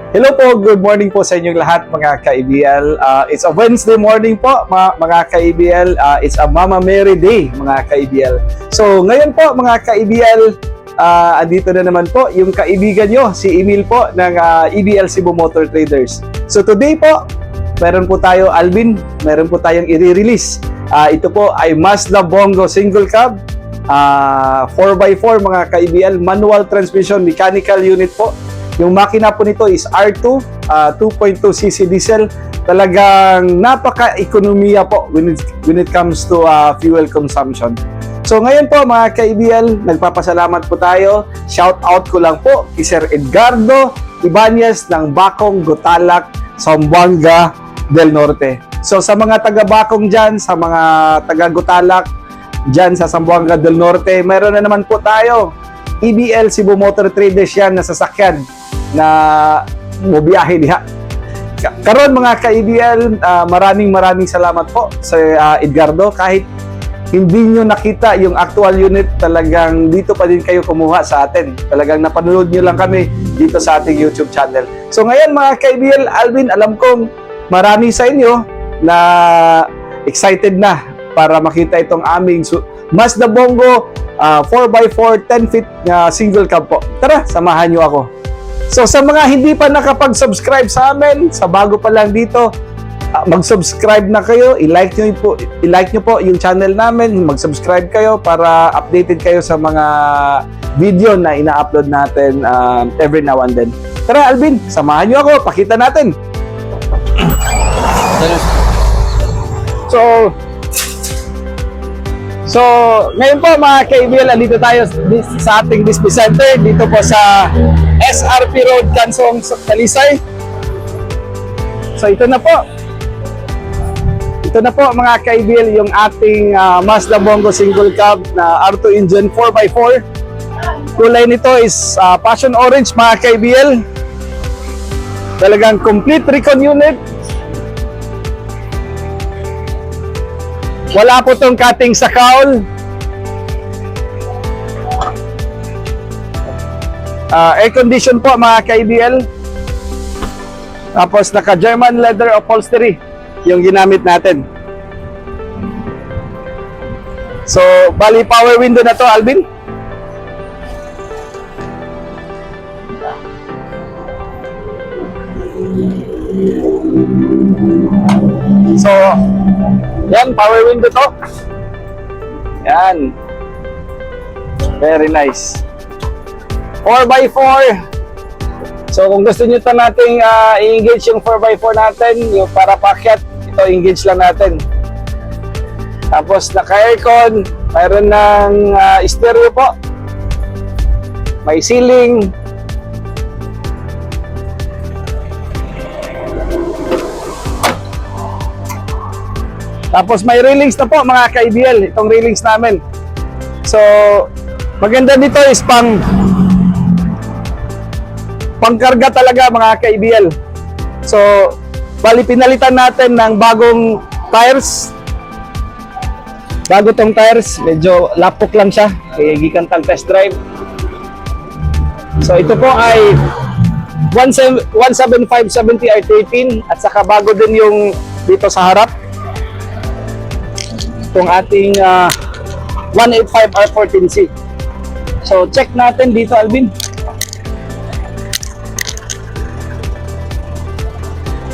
Hello po, good morning po sa inyong lahat mga ka-EBL. It's a Wednesday morning po mga ka-EBL. It's a Mama Mary Day mga ka-EBL. So ngayon po mga ka-EBL, andito na naman po yung kaibigan nyo, si Emil po ng EBL Cebu Motor Traders. So today po, meron po tayo Alvin, meron po tayong i-release. Ito po ay Mazda Bongo Single Cab, 4x4 mga ka-EBL, manual transmission, mechanical unit po. Yung makina po nito is R2, 2.2cc diesel. Talagang napaka-ekonomiya po when it comes to fuel consumption. So ngayon po mga ka-EBL, nagpapasalamat po tayo. Shout out ko lang po kay Sir Edgardo Ibanez ng Bacong, Gotalac, Zamboanga del Norte. So sa mga taga-Bacong dyan, sa mga taga-Gotalac dyan sa Zamboanga del Norte, mayroon na naman po tayo. EBL Cebu Motor Traders yan na sasakyan na mobiyahe diha. Karon mga ka-EBL, maraming salamat po sa Edgardo. Kahit hindi nyo nakita yung actual unit, talagang dito pa din kayo kumuha sa atin. Talagang napanood nyo lang kami dito sa ating YouTube channel. So ngayon mga ka-EBL, Alvin, alam kong marami sa inyo na excited na para makita itong aming Mazda Bongo 4x4 10 feet single cab po. Tara, samahan nyo ako. So sa mga hindi pa nakapag-subscribe sa amin, sa bago pa lang dito, mag-subscribe na kayo, i-like nyo po yung channel namin, mag-subscribe kayo para updated kayo sa mga video na ina-upload natin every now and then. Tara Alvin, samahan nyo ako, pakita natin. So, ngayon po mga ka-EBL, andito tayo sa ating display center dito po sa SRP Road, Kansong, Talisay. So, ito na po. Ito na po mga ka-EBL yung ating Mazda Bongo Single Cab na R2 engine 4x4. Kulay nito is passion orange mga ka-EBL. Talagang complete recon unit. Wala po tong cutting sa cowl. Air condition po mga ka-EBL. Tapos naka German leather upholstery yung ginamit natin. So, bali power window na to, Alvin. So, yan, power window to. Yan. Very nice. 4x4. So, kung gusto nyo ito nating i-engage yung 4x4 natin, yung para pakyat, ito engage lang natin. Tapos, naka-aircon. Mayroon ng stereo po. May ceiling. Tapos may railings na po mga ka-EBL, itong railings namin. So, maganda dito is pangkarga talaga mga ka-EBL. So, bali pinalitan natin ng bagong tires. Bago tong tires, medyo lapok lang siya. Kaya gikan tang test drive. So, ito po ay 175/70 R13 at saka bago din yung dito sa harap. Itong ating 185 R14C. So, check natin dito, Alvin.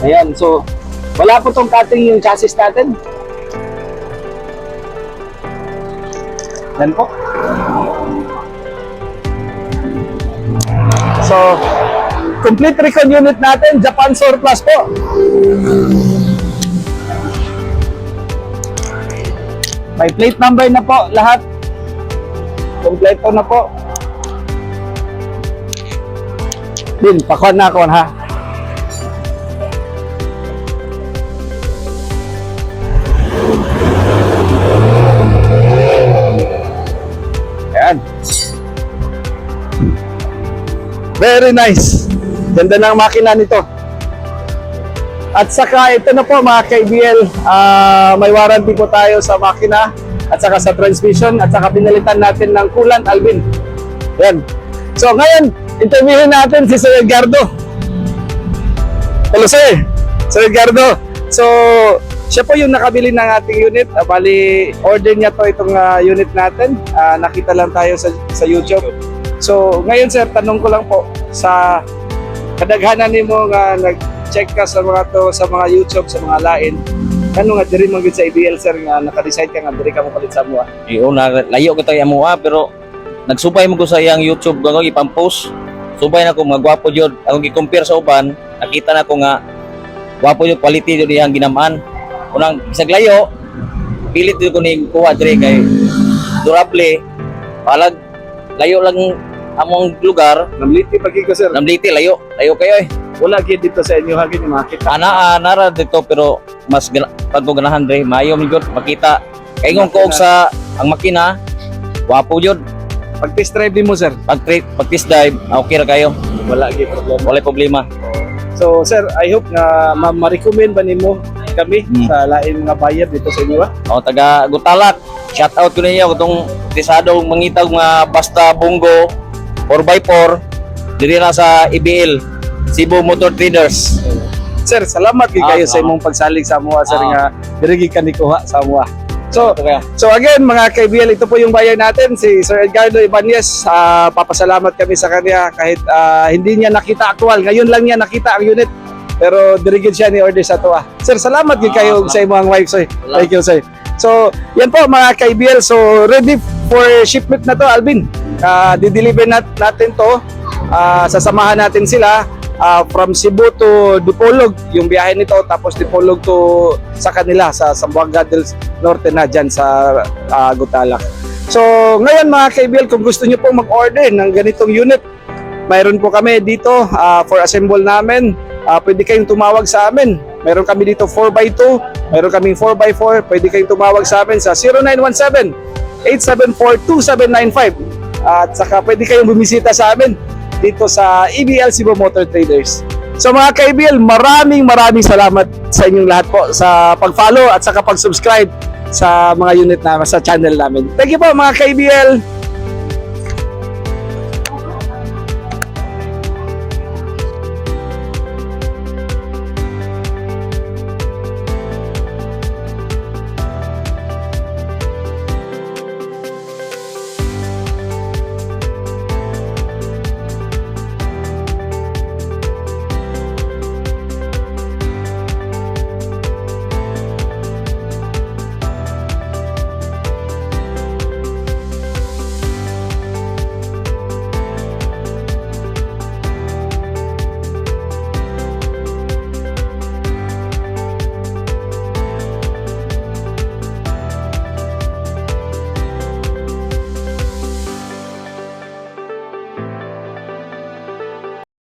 Ayan, so, wala po itong cutting yung chassis natin. Yan po. So, complete recon unit natin, Japan Surplus po. May plate number na po lahat. Kompleto na po. Din, pakuan na ako ha. Ayan. Very nice. Ganda ng makina nito. At saka ito na po mga ka-EBL, may warranty po tayo sa makina at saka sa transmission at saka pinalitan natin ng coolant, Alvin. Yan. So ngayon, interviewin natin si Sir Edgardo. Hello sir, Sir Edgardo. So, siya po yung nakabili ng ating unit. Bali, order niya to itong unit natin. Nakita lang tayo sa YouTube. So, ngayon sir, tanong ko lang po sa kadaghanan nimo nga nag-check ka sa mga to, sa mga YouTube, sa mga lain. Ano nga diri man gid sa ABL sir nga naka-decide ka nga diri ka mo palit sa mo? Una, layo ko tayo amuha, pero nagsubay mo ko sa iyang YouTube ko ipang-post. Subay na ko mga gwapo jud. Akong gi-compare sa uban, nakita na ko nga gwapo jud quality jud iyang ginamaan. Unang isag layo, pilit jud ko ni kuha diri kay durable. Palag layo lang among lugar, Namliti pagi ko sir. namliti layo kayo eh. Wala gid dito sa inyo hagin yung makita. Nara dito pero mas pag ko ganahan dre, maayo mi jud makita. Kay ngon ko og sa ang makina, gwapo jud. Pag test drive din mo sir, Pag test drive, okay ra kayo. wala gid problema. Wala problema. So sir, I hope na ma-recommend ba nimo kami sa lain mga buyer dito sa inyo? O taga Gutalak, shout out ko ninyo kung tisado mangitag mga basta bongo 4x4 diri na sa IBL Cebu Motor Traders. Sir, salamat gid kayo sa salamat. imong pagsalig sa amuha sir Ah. nga diri gid ka ni kuha sa amuha. So, Ito kaya. So again mga kaibigan, ito po yung bayan natin, si Sir Edgardo Ibanez. Papasalamat kami sa kanya kahit hindi niya nakita actual. Ngayon lang niya nakita ang unit. Pero dirigid siya ni order sa tuwa. Sir, salamat din kayo sa imong wife, sir. Thank you, sir. So, yan po mga kaibigan. So, ready for shipment na to, Alvin. Di-deliver natin to. Sasamahan natin sila from Cebu to Dipolog, yung biyahe nito, tapos Dipolog to sa kanila sa Zamboanga del Norte na dyan sa Gutalak. So ngayon mga kaibigan, kung gusto nyo pong mag-order ng ganitong unit, mayroon po kami dito for assemble namin. Pwede kayong tumawag sa amin. Mayroon kami dito 4x2, mayroon kaming 4x4. Pwede kayong tumawag sa amin sa 0917-874-2795. At saka pwede kayong bumisita sa amin dito sa EBL Cebu Motor Traders. So mga kaibigan, maraming salamat sa inyong lahat po sa pag-follow at saka pag-subscribe sa mga unit namin sa channel namin. Thank you po mga kaibigan.